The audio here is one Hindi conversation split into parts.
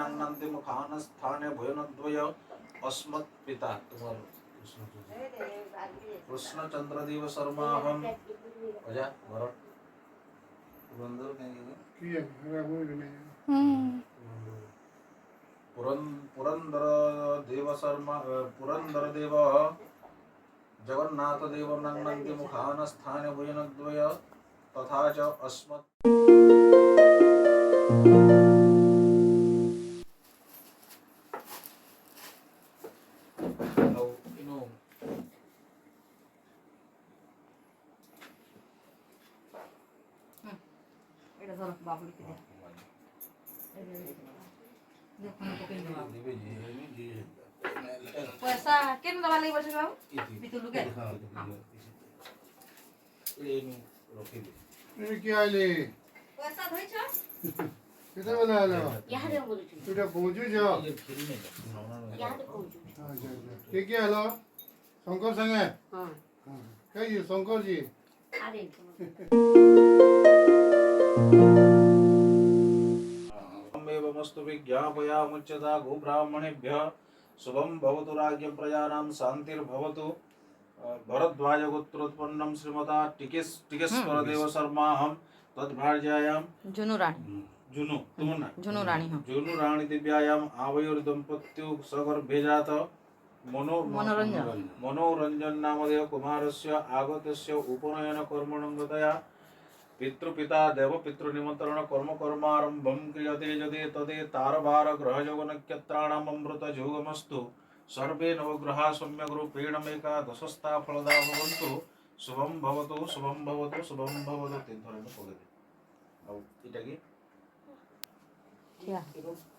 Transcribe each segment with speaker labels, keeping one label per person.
Speaker 1: नंगनन्ति मुखानस्थाने भुवनद्वय अस्मत् पिता तुम्हारा कृष्णचंद्र देव शर्मा हम अजा भरत बंदर कहेंगे
Speaker 2: किया मेरा बोल नहीं
Speaker 1: पुरंदर देव शर्मा पुरंदर देव जगन्नाथ देव नंगनन्ति मुखानस्थाने भुवनद्वय तथा च अस्मत्
Speaker 3: पैसा केन दवा लई बसे बाबू बितुलु के
Speaker 2: ये क्या ले
Speaker 3: पैसा धइ छ
Speaker 2: कितना बना लो
Speaker 3: यहाँ रे बोलु छु
Speaker 2: तूटा पहुंचू जा
Speaker 3: यहाँ रे पहुंचु
Speaker 2: के क्या हलो शंकर संगे
Speaker 3: हां
Speaker 2: कहिए शंकर जी
Speaker 3: अरे
Speaker 1: मस्तु विज्ञापयामुच्यता गोब्राह्मणेभ्यः शुभं भवतु राज्यं प्रजानां शान्तिर्भवतु भरद्वाज गोत्रोत्पन्नं श्रीमता टिकेश्वर देव शर्मा हम तद्भार्यायां
Speaker 3: जुनु रानी जुनु रानी
Speaker 1: दिव्यायाम् आवयोर् दम्पत्यौ सगर्भे जात मनोरंजन नामधेय कुमारस्य आगतस्य उपनयन कर्मणंगतया पितृपिता देव पितृ निमंत्रण कर्म कर्मारंभम क्रियते यदि तदे तारवार ग्रह योग नक्षत्राणाम अमृत जोगमस्तु सर्वे नवग्रहा सम्यक रूपेण एकादशस्था फलदा भवन्तु शुभम भवतु शुभम भवतु शुभम भवतु तीन थर में पढ़े अब इटा की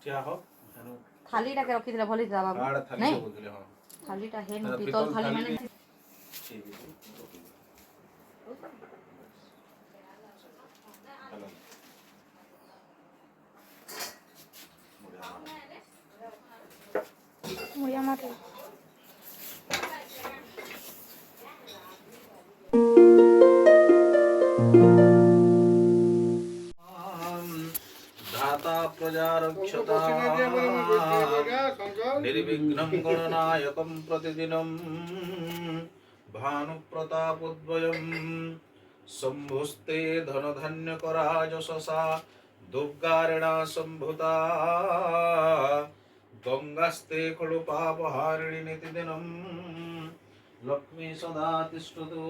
Speaker 1: क्या हो
Speaker 3: थालीटा के रखि दिला भली जा बाबू
Speaker 1: आड़ थाली
Speaker 3: नहीं
Speaker 1: बोल दिले हां
Speaker 3: थालीटा है न पितल थाली माने मुड़िया माटे
Speaker 1: धाता प्रजारक्षता निर्विघ्नं गणनायकं प्रतिदिनं भानुप्रतापोद्वयं शम्भुस्ते धनधन्यकरा यशसा दुर्गारिणा सम्भुता गंगास्ते खलु पापहारिणि नितिदिनं लक्ष्मी सदा तिष्ठतु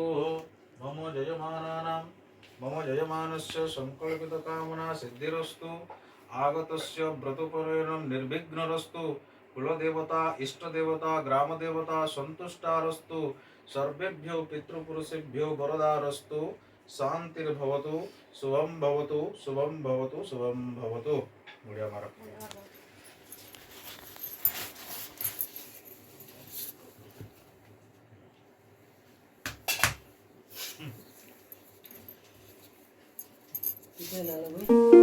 Speaker 1: मम जयमानस्य संकल्पितकामना सिद्धिरस्तु आगतस्य व्रतपरायणं निर्विघ्नरस्तु कुलदेवता इष्टदेवता ग्रामदेवता सन्तुष्टारस्तु सर्वेभ्यो पितृपुरुषेभ्यो वरदारस्तु शान्तिर्भवतु शुभं भवतु शुभं भवतु शुभं भवतु बढ़िया मारा
Speaker 3: कितना